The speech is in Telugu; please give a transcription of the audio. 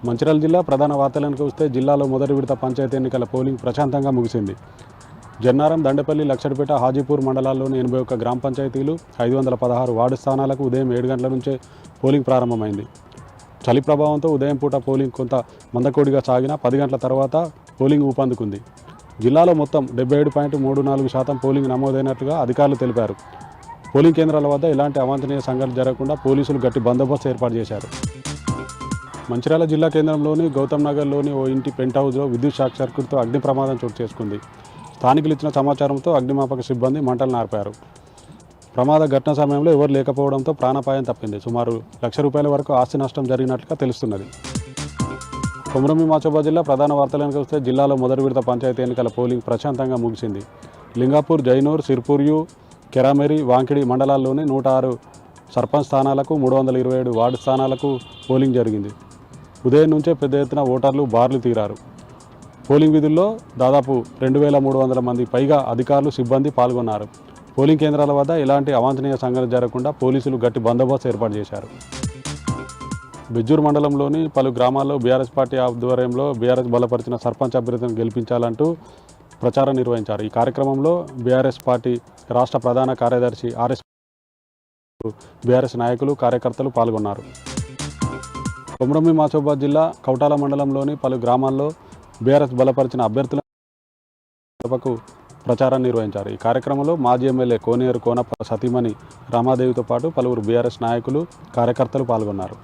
మంచిర్యాల జిల్లా ప్రధాన వార్తలకు వస్తే జిల్లాలో మొదటి విడత పంచాయతీ ఎన్నికల పోలింగ్ ప్రశాంతంగా ముగిసింది. జన్నారం, దండపల్లి, లక్షడిపేట, హాజీపూర్ మండలాల్లోని 81 గ్రామ పంచాయతీలు, 516 వార్డు స్థానాలకు ఉదయం 7 గంటల నుంచే పోలింగ్ ప్రారంభమైంది. చలి ప్రభావంతో ఉదయం పూట పోలింగ్ కొంత మందకొడిగా సాగిన 10 గంటల తర్వాత పోలింగ్ ఊపందుకుంది. జిల్లాలో మొత్తం 77.34% పోలింగ్ నమోదైనట్లుగా అధికారులు తెలిపారు. పోలింగ్ కేంద్రాల వద్ద ఎలాంటి అవాంఛనీయ సంఘటనలు జరగకుండా పోలీసులు గట్టి బందోబస్తు ఏర్పాటు చేశారు. మంచిర్యాల జిల్లా కేంద్రంలోని గౌతమ్ నగర్లోని ఓ ఇంటి పెంట్ హౌస్లో విద్యుత్ షార్ట్ సర్క్యూట్తో అగ్ని ప్రమాదం చోటు చేసుకుంది. స్థానికులు ఇచ్చిన సమాచారంతో అగ్నిమాపక సిబ్బంది మంటలు నార్పారు. ప్రమాద ఘటన సమయంలో ఎవరు లేకపోవడంతో ప్రాణాపాయం తప్పింది. సుమారు ₹1,00,000 వరకు ఆస్తి నష్టం జరిగినట్లుగా తెలుస్తున్నది. కొమరంభీం మాచోబా జిల్లా ప్రధాన వార్తలకు వస్తే జిల్లాలో మొదటి విడత పంచాయతీ ఎన్నికల పోలింగ్ ప్రశాంతంగా ముగిసింది. లింగాపూర్, జైనూర్, సిర్పూర్యు, కెరామెరి, వాంకిడి మండలాల్లోని 106 సర్పంచ్ స్థానాలకు, 327 వార్డు స్థానాలకు పోలింగ్ జరిగింది. ఉదయం నుంచే పెద్ద ఎత్తున ఓటర్లు బార్లు తీరారు. పోలింగ్ విధుల్లో దాదాపు 2,300 మంది పైగా అధికారులు, సిబ్బంది పాల్గొన్నారు. పోలింగ్ కేంద్రాల వద్ద ఎలాంటి అవాంఛనీయ సంఘటనలు జరగకుండా పోలీసులు గట్టి బందోబస్తు ఏర్పాటు చేశారు. బెజ్జూర్ మండలంలోని పలు గ్రామాల్లో బీఆర్ఎస్ పార్టీ ఆధ్వర్యంలో బీఆర్ఎస్ బలపరిచిన సర్పంచ్ అభ్యర్థిని గెలిపించాలంటూ ప్రచారం నిర్వహించారు. ఈ కార్యక్రమంలో బీఆర్ఎస్ పార్టీ రాష్ట్ర ప్రధాన కార్యదర్శి ఆర్ఎస్, బీఆర్ఎస్ నాయకులు, కార్యకర్తలు పాల్గొన్నారు. కొమరంభీం మాచోబాద్ జిల్లా కౌటాల మండలంలోని పలు గ్రామాల్లో బీఆర్ఎస్ బలపరిచిన అభ్యర్థుల సభకు ప్రచారం నిర్వహించారు. ఈ కార్యక్రమంలో మాజీ ఎమ్మెల్యే కోనేరు కోనప్ప సతీమణి రామాదేవితో పాటు పలువురు బీఆర్ఎస్ నాయకులు, కార్యకర్తలు పాల్గొన్నారు.